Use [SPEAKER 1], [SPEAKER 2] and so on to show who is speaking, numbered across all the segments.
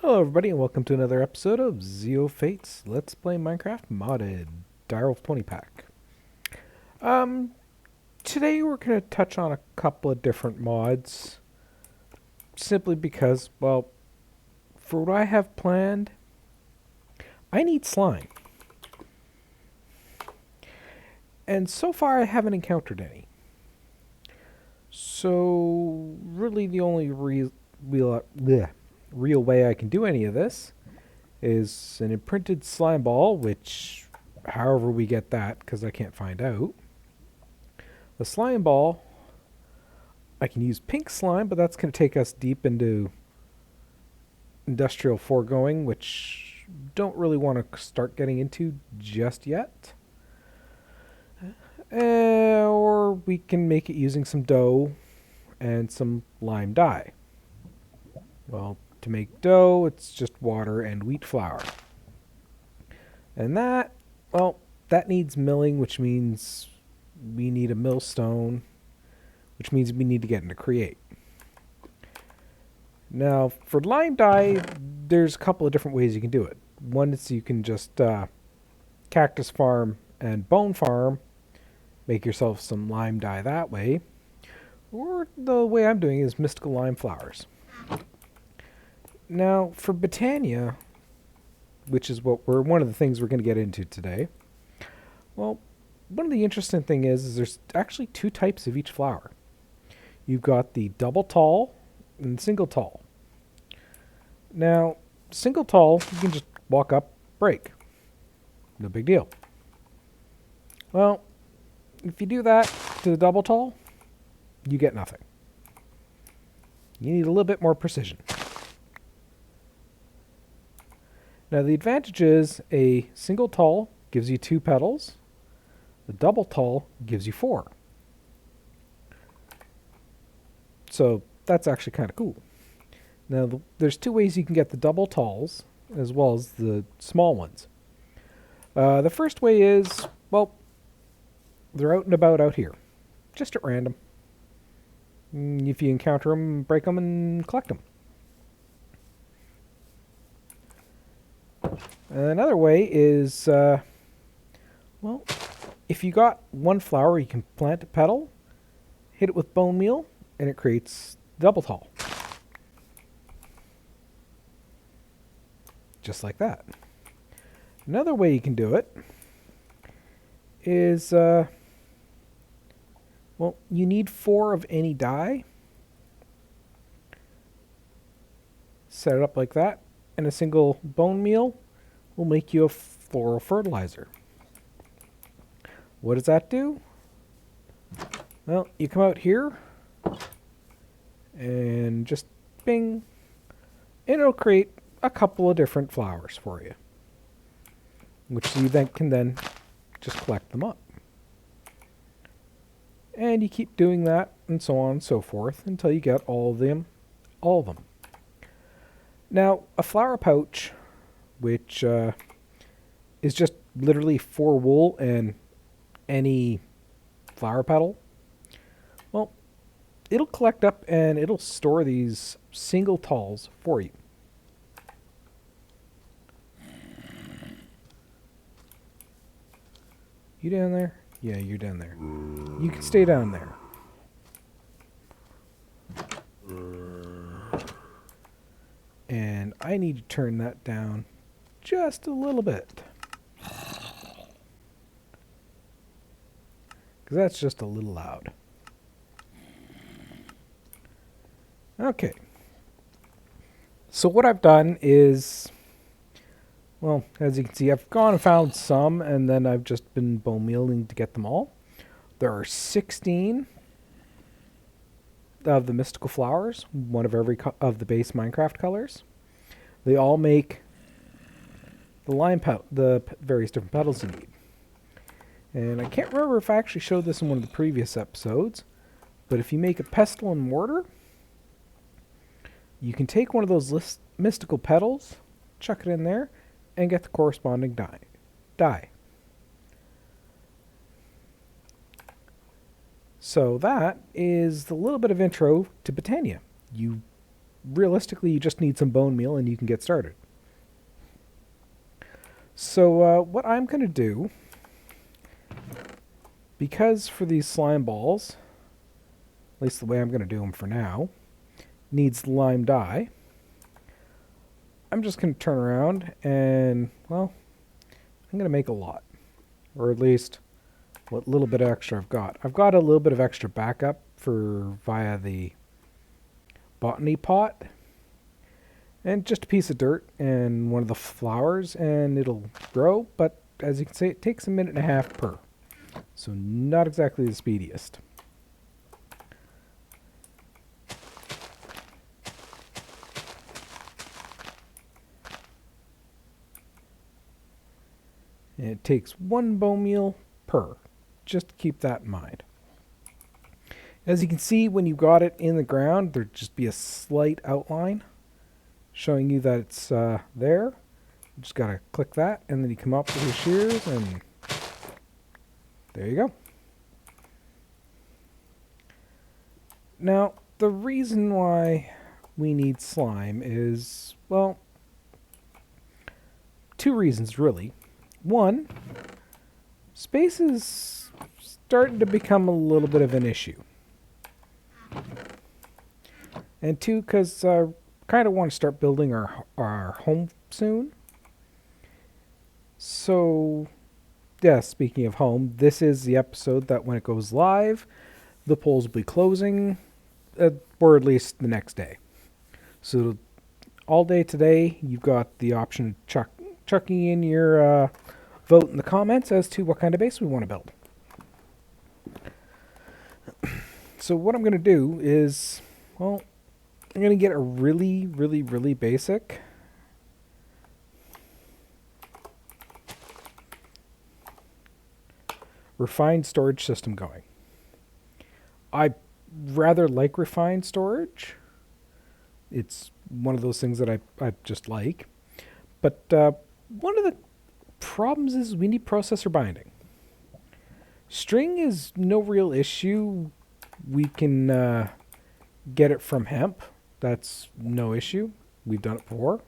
[SPEAKER 1] Hello everybody and welcome to another episode of ZeoFate's Let's Play Minecraft Modded Direwolf 20 pack. Um, Today we're going to touch on a couple of different mods simply because, well, for what I have planned, I need slime. And so far I haven't encountered any. So really the only real way I can do any of this is an imprinted slime ball, which however we get that, because I can't find out. The slime ball, I can use pink slime, but that's going to take us deep into industrial foregoing, which don't really want to start getting into just yet. Or we can make it using some dough and some lime dye. Well, to make dough, it's just water and wheat flour. And that, well, that needs milling, which means we need a millstone, which means we need to get into create. Now, for lime dye, there's a couple of different ways you can do it. One is you can just cactus farm and bone farm, make yourself some lime dye that way. Or the way I'm doing is mystical lime flowers. Now, for botania, which is one of the things we're going to get into today, well, one of the interesting thing is there's actually two types of each flower. You've got the double tall and single tall. Now, single tall, you can just walk up, break. No big deal. Well, if you do that to the double tall, you get nothing. You need a little bit more precision. Now, the advantage is a single tall gives you 2 petals. The double tall gives you 4. So that's actually kind of cool. Now, there's 2 ways you can get the double talls as well as the small ones. The first way is, well, they're out and about out here, just at random. If you encounter them, break them and collect them. Another way is, well, if you got one flower, you can plant a petal, hit it with bone meal, and it creates double tall. Just like that. Another way you can do it is, well, you need 4 of any dye. Set it up like that, and a single bone meal will make you a floral fertilizer. What does that do? Well, you come out here and just bing, and it'll create a couple of different flowers for you, which you then can just collect them up. And you keep doing that and so on and so forth until you get all of them. Now, a flower pouch, which is just literally 4 wool and any flower petal, well, it'll collect up and it'll store these single talls for you. You down there? Yeah, you're down there. You can stay down there. And I need to turn that down just a little bit. Because that's just a little loud. Okay. So what I've done is, well, as you can see, I've gone and found some, and then I've just been bone mealing to get them all. There are 16 of the mystical flowers, one of every of the base Minecraft colors. They all make the various different petals you need. And I can't remember if I actually showed this in one of the previous episodes, but if you make a pestle and mortar, you can take one of those mystical petals, chuck it in there, and get the corresponding dye. So that is the little bit of intro to botania. You realistically, you just need some bone meal and you can get started. So what I'm going to do, because for these slime balls, at least the way I'm going to do them for now, needs lime dye, I'm just going to turn around and, well, I'm going to make a lot. Or at least what little bit extra I've got. I've got a little bit of extra backup for via the botany pot. And just a piece of dirt and one of the flowers and it'll grow. But as you can see, it takes a minute and a half per. So not exactly the speediest. And it takes 1 bone meal per. Just keep that in mind. As you can see, when you got it in the ground, there'd just be a slight outline showing you that it's there. You just gotta click that, and then you come up with your shears, and there you go. Now, the reason why we need slime is, well, 2 reasons really. 1, space is starting to become a little bit of an issue. And 2, because I kind of want to start building our home soon. So, yeah, speaking of home, this is the episode that when it goes live, the polls will be closing, or at least the next day. So, all day today, you've got the option of chucking in your vote in the comments as to what kind of base we want to build. So what I'm going to do is, well, I'm going to get a really, really, really basic refined storage system going. I rather like refined storage. It's one of those things that I just like. But one of the problems is we need processor binding. String is no real issue. We can get it from hemp. That's no issue. We've done it before.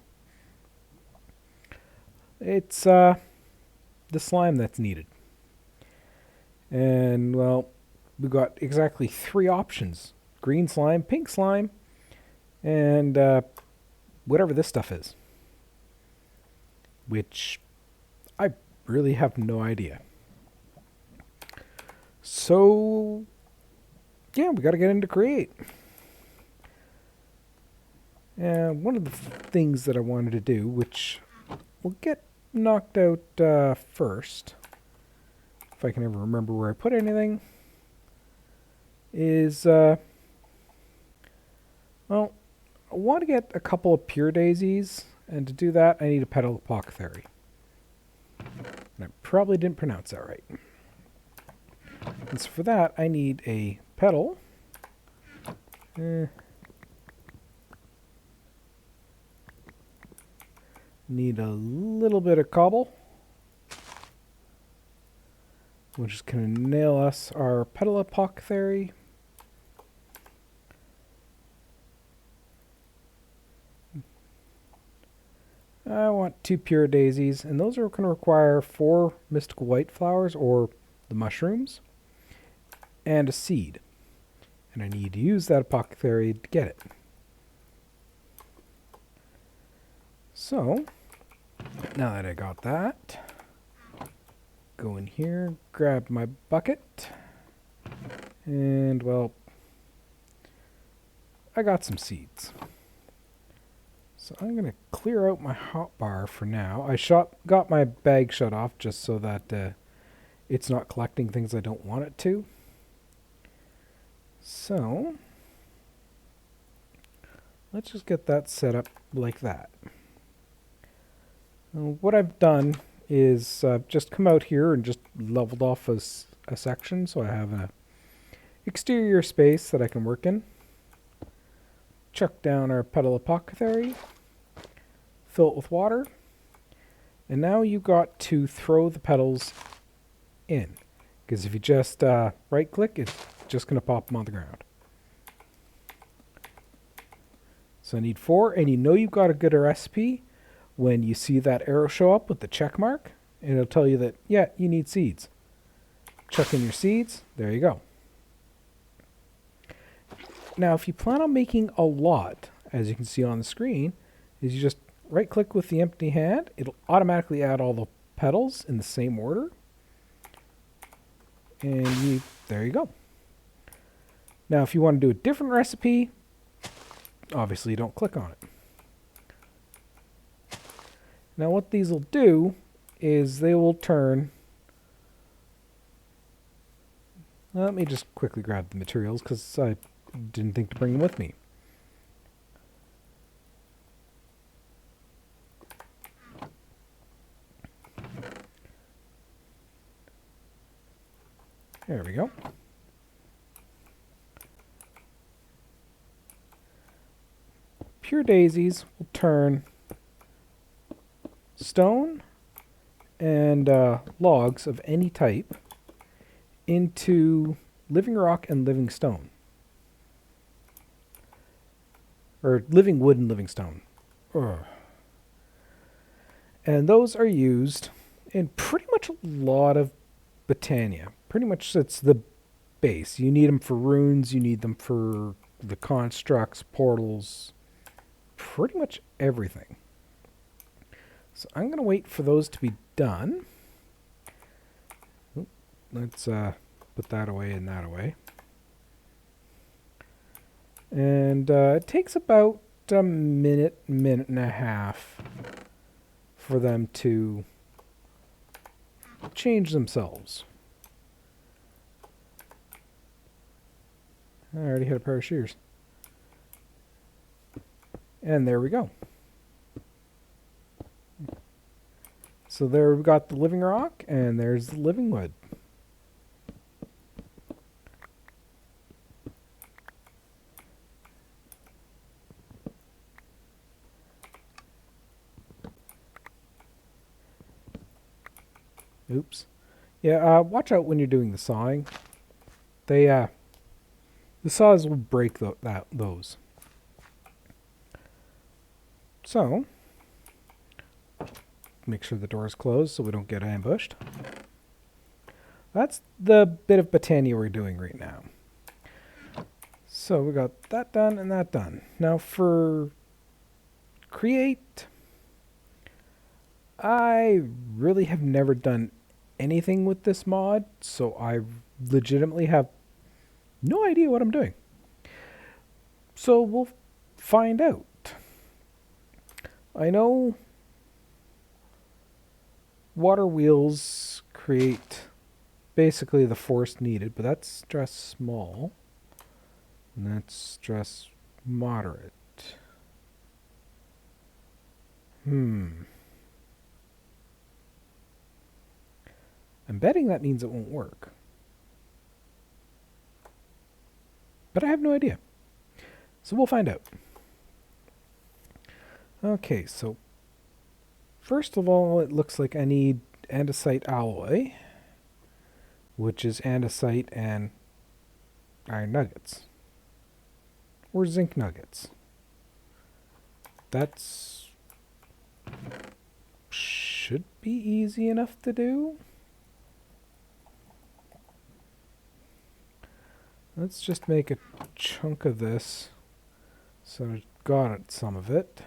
[SPEAKER 1] It's the slime that's needed. And, well, we've got exactly 3 options. Green slime, pink slime, and whatever this stuff is. Which I really have no idea. So, yeah, we got to get into create. And one of the things that I wanted to do, which will get knocked out first, if I can ever remember where I put anything, is, well, I want to get a couple of pure daisies, and to do that, I need a petal apothecary. And I probably didn't pronounce that right. And so for that, I need a petal. Need a little bit of cobble. We're just going to nail us our petal apothecary. I want 2 pure daisies, and those are going to require 4 mystical white flowers, or the mushrooms, and a seed. And I need to use that apothecary to get it. So, now that I got that, go in here, grab my bucket, and, well, I got some seeds. So I'm going to clear out my hotbar for now. I got my bag shut off just so that it's not collecting things I don't want it to. So, let's just get that set up like that. What I've done is just come out here and just leveled off a section so I have an exterior space that I can work in. Chuck down our petal apothecary, fill it with water, and now you've got to throw the petals in, because if you just right click, it's just going to pop them on the ground. So I need 4, and you know you've got a good recipe when you see that arrow show up with the check mark, and it'll tell you that, yeah, you need seeds. Chuck in your seeds. There you go. Now, if you plan on making a lot, as you can see on the screen, is you just right-click with the empty hand. It'll automatically add all the petals in the same order. And there you go. Now, if you want to do a different recipe, obviously you don't click on it. Now, what these will do is they will turn... Let me just quickly grab the materials because I didn't think to bring them with me. There we go. Pure daisies will turn stone and logs of any type into living rock and living stone. Or living wood and living stone. Ugh. And those are used in pretty much a lot of botania. Pretty much it's the base. You need them for runes, you need them for the constructs, portals, pretty much everything. So I'm going to wait for those to be done. Let's put that away and that away. And it takes about a minute, minute and a half for them to change themselves. I already hit a pair of shears. And there we go. So there we've got the living rock, and there's the living wood. Oops. Yeah, watch out when you're doing the sawing. The saws will break those. So, make sure the door is closed so we don't get ambushed. That's the bit of botania we're doing right now. So we got that done and that done. Now for create, I really have never done anything with this mod, so I legitimately have no idea what I'm doing. So we'll find out. I know water wheels create basically the force needed, but that's stress small. And that's stress moderate. I'm betting that means it won't work. But I have no idea. So we'll find out. Okay, so first of all, it looks like I need andesite alloy, which is andesite and iron nuggets. Or zinc nuggets. That's should be easy enough to do. Let's just make a chunk of this so I've got some of it.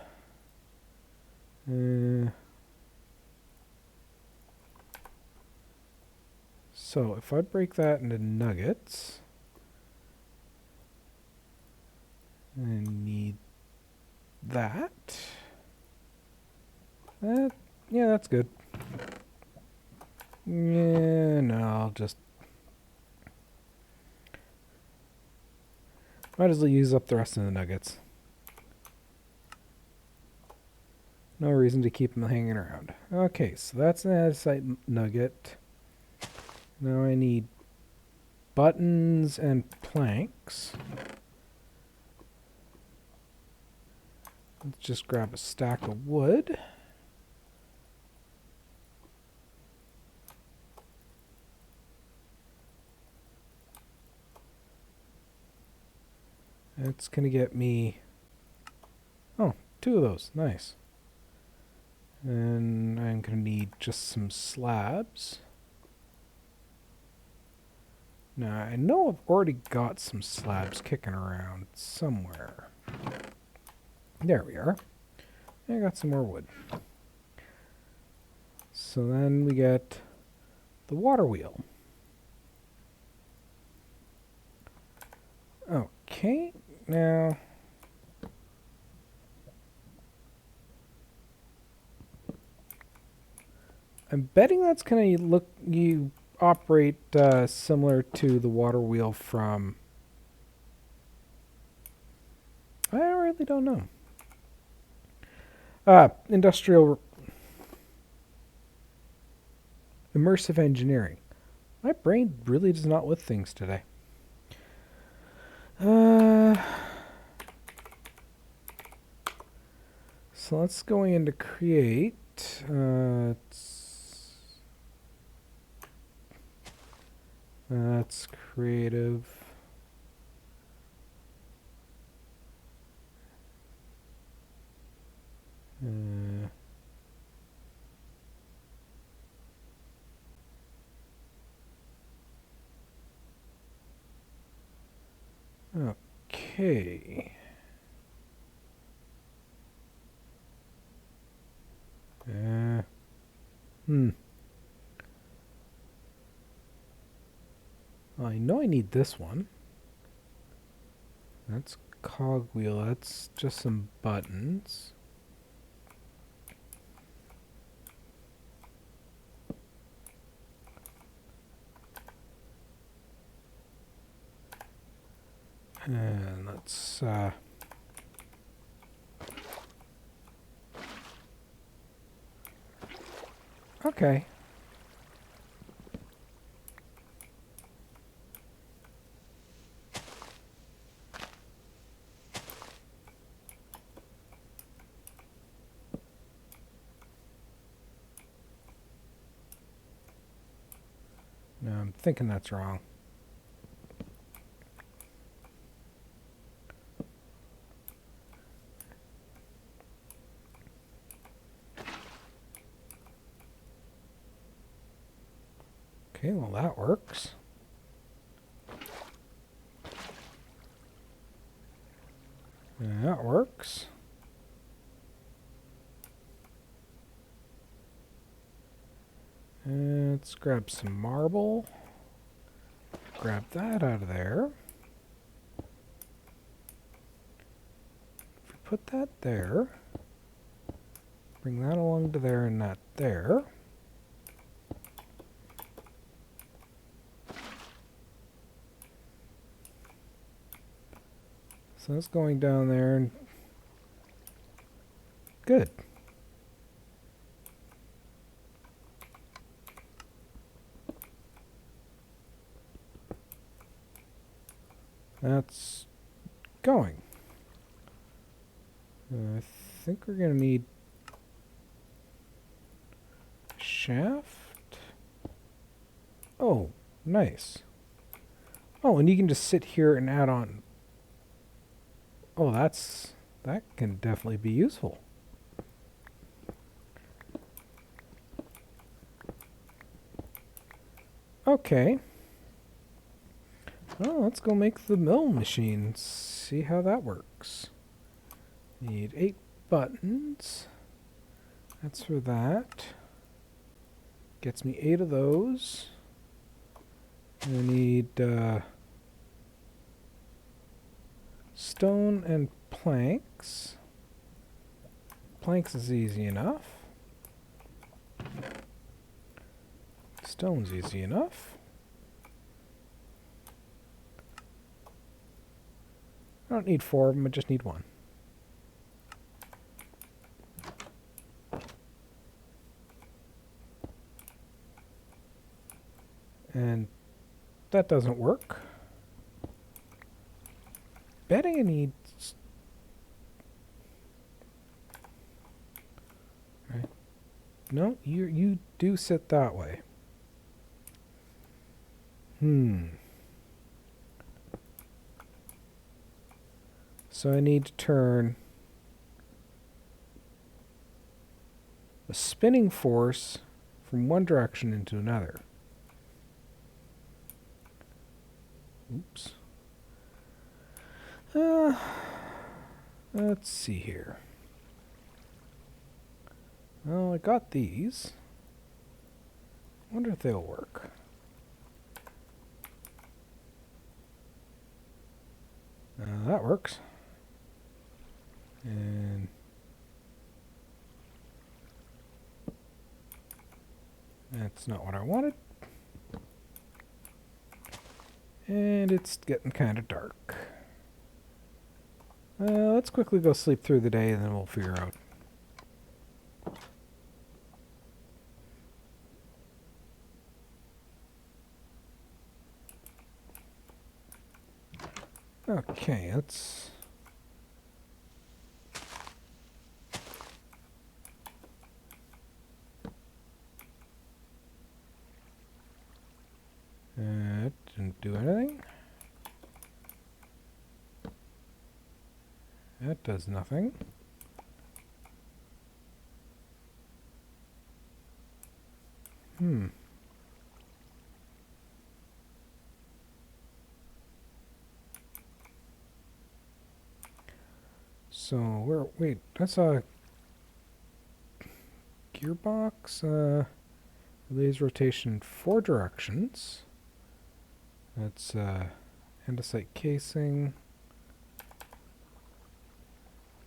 [SPEAKER 1] So if I break that into nuggets, I need that. Yeah, that's good. Yeah, no, I'll just... Might as well use up the rest of the nuggets. No reason to keep them hanging around. Okay, so that's an andesite nugget. Now I need buttons and planks. Let's just grab a stack of wood. It's going to get me 2 of those. Nice. And I'm going to need just some slabs. Now, I know I've already got some slabs kicking around somewhere. There we are. I got some more wood. So then we get the water wheel. Okay, now I'm betting that's gonna operate similar to the water wheel from. I really don't know. Industrial immersive engineering. My brain really does not lift things today. So let's go into create. That's creative. Okay. I know I need this one. That's cogwheel. That's just some buttons. And let's okay. No, I'm thinking that's wrong. Okay, well that works. That works. Let's grab some marble. Grab that out of there. If we put that there, bring that along to there and that there. So that's going down there and good. That's going. I think we're going to need a shaft. Oh, nice. Oh, and you can just sit here and add on. Oh, that can definitely be useful. Okay. Well, let's go make the mill machine. See how that works. Need 8 buttons. That's for that. Gets me 8 of those. I need stone and planks. Planks is easy enough. Stone's easy enough. I don't need 4 of them, I just need 1. And that doesn't work. Betting I need... Right. No, you do sit that way. So I need to turn a spinning force from one direction into another. Oops. Let's see here. Well, I got these. Wonder if they'll work. That works. And that's not what I wanted. And it's getting kind of dark. Let's quickly go sleep through the day and then we'll figure out. Okay, let's... didn't do anything. That does nothing. So, wait, that's a gearbox, relays rotation 4 directions. That's, andesite casing.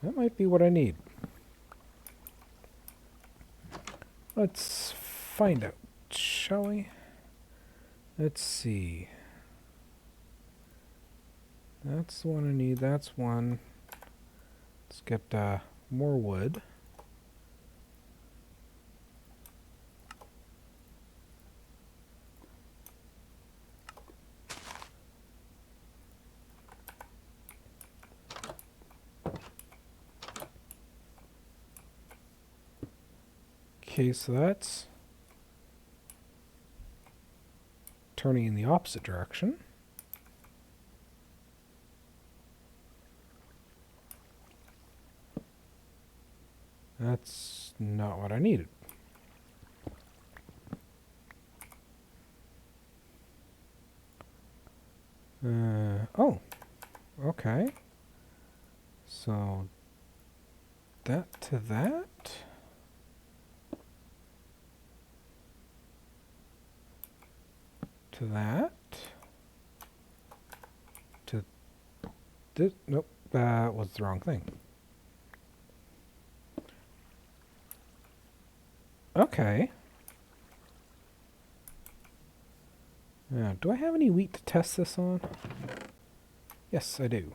[SPEAKER 1] That might be what I need. Let's find out, shall we? Let's see. That's the one I need, that's one. Let's get more wood. Okay, so that's turning in the opposite direction. That's not what I needed. Oh, okay. So that to that. To that. To this. Nope, that was the wrong thing. Okay. Now, do I have any wheat to test this on? Yes, I do.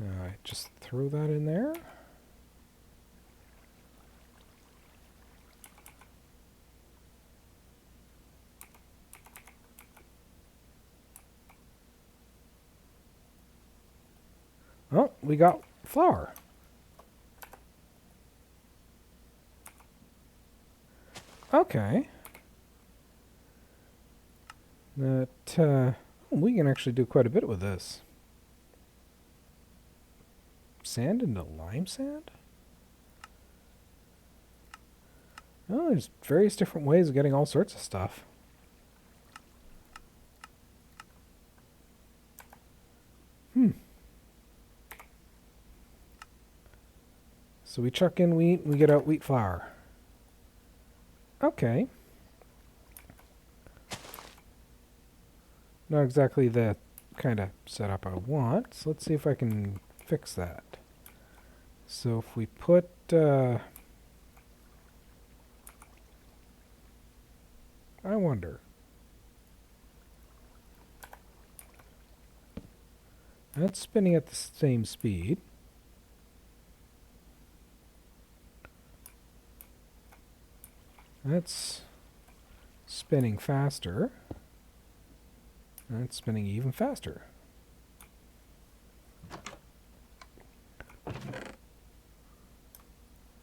[SPEAKER 1] I just throw that in there. Oh, we got flour. Okay. That, we can actually do quite a bit with this. Sand into lime sand? Oh, there's various different ways of getting all sorts of stuff. So we chuck in wheat, we get out wheat flour. Okay. Not exactly the kind of setup I want, so let's see if I can fix that. So if we put... I wonder. That's spinning at the same speed. That's spinning faster. That's spinning even faster. I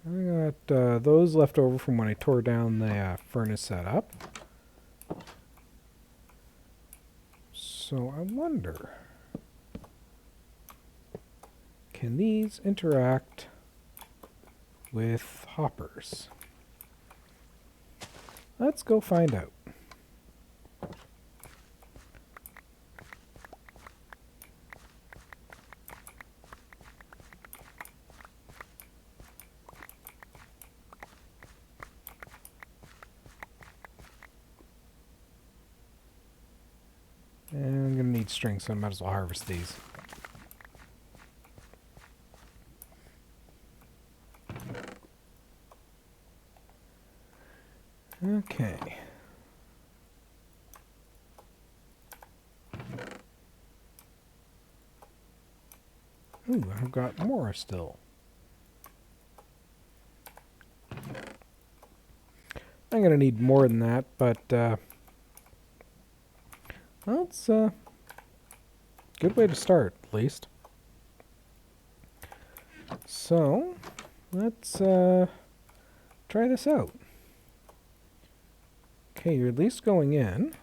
[SPEAKER 1] got those left over from when I tore down the furnace setup. So I wonder... can these interact with hoppers? Let's go find out. And I'm going to need string, so I might as well harvest these. Okay. Ooh, I've got more still. I'm going to need more than that, but well, it's a good way to start, at least. So, let's try this out. Okay, you're at least going in.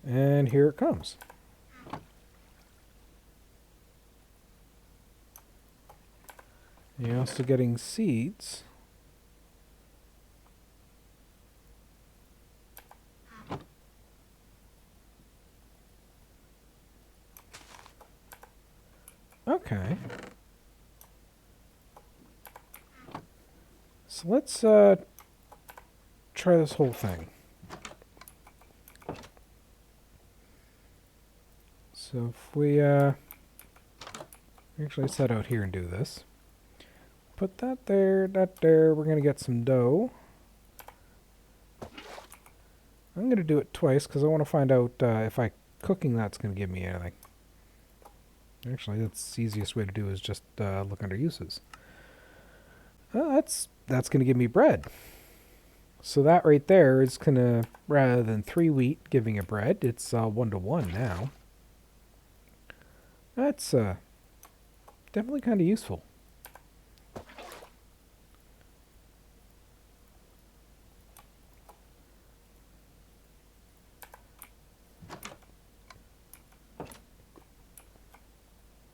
[SPEAKER 1] And here it comes. You're also getting seeds. Okay. So let's try this whole thing. So if we actually set out here and do this. Put that there, we're going to get some dough. I'm going to do it twice because I want to find out if cooking that's going to give me anything. Actually, that's the easiest way to do is just look under uses. That's going to give me bread. So that right there is going to, rather than 3 wheat giving it bread, it's 1 to 1 now. That's definitely kind of useful.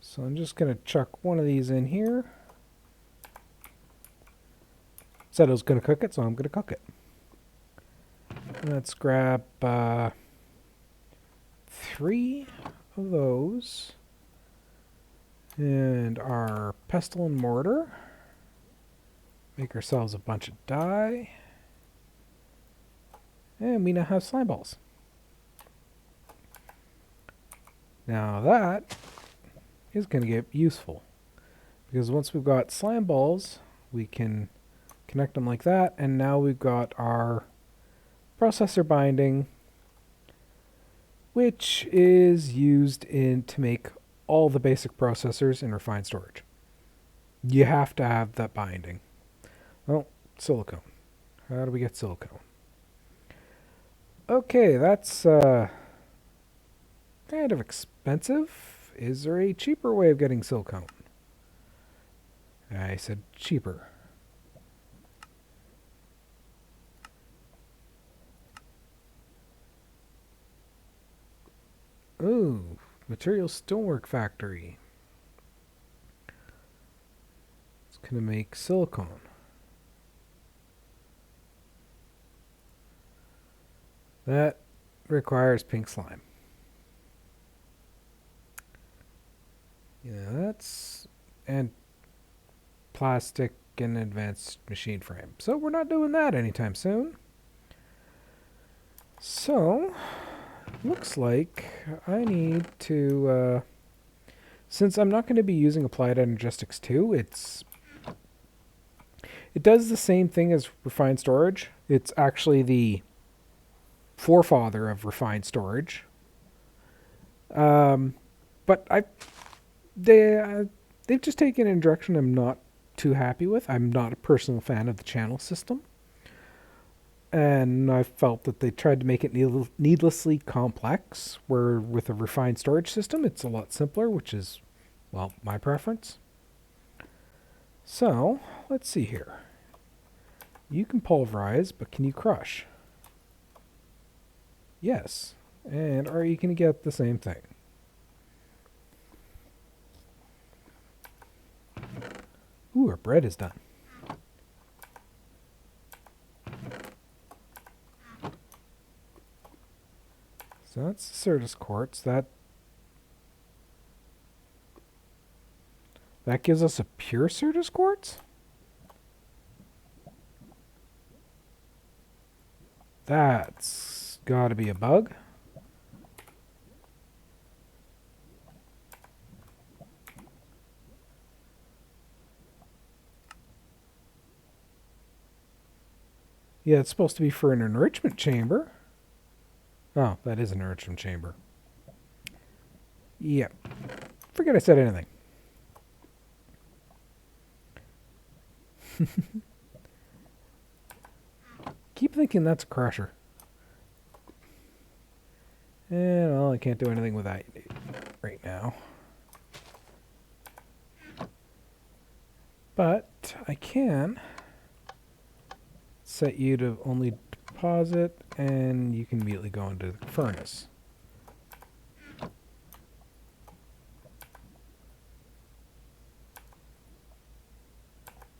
[SPEAKER 1] So I'm just going to chuck one of these in here. Said I was going to cook it, so I'm going to cook it. Let's grab 3 of those. And our pestle and mortar. Make ourselves a bunch of dye. And we now have slime balls. Now that is going to get useful. Because once we've got slime balls, we can connect them like that. And now we've got our processor binding, which is used to make all the basic processors in refined storage. You have to have that binding. Well, silicone. How do we get silicone? Okay, that's kind of expensive. Is there a cheaper way of getting silicone? I said cheaper. Ooh, Material Stonework Factory. It's going to make silicone. That requires pink slime. Yeah, that's... and plastic and advanced machine frame. So we're not doing that anytime soon. So, looks like I need to... since I'm not going to be using Applied Energistics 2, it does the same thing as refined storage. It's actually the forefather of refined storage. But they've just taken in a direction I'm not too happy with. I'm not a personal fan of the channel system. And I felt that they tried to make it needlessly complex, where with a refined storage system, it's a lot simpler, which is, well, my preference. So, let's see here. You can pulverize, but can you crush? Yes. And are you going to get the same thing? Ooh, our bread is done. So that's Certus quartz. That gives us a pure Certus quartz? That's gotta be a bug. Yeah, it's supposed to be for an enrichment chamber. Oh, that is an enrichment chamber. Yep. Forget I said anything. Keep thinking that's a crusher. And, well, I can't do anything with that right now. But I can set you to only deposit, and you can immediately go into the furnace.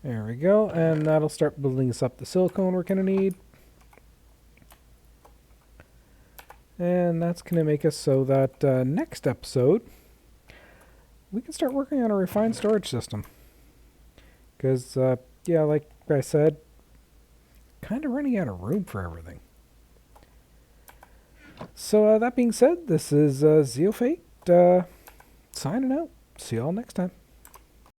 [SPEAKER 1] There we go, and that'll start building us up the silicone we're going to need. And that's going to make us so that next episode, we can start working on a refined storage system. Because, yeah, like I said, kind of running out of room for everything. So that being said, this is ZeoFate signing out. See y'all next time.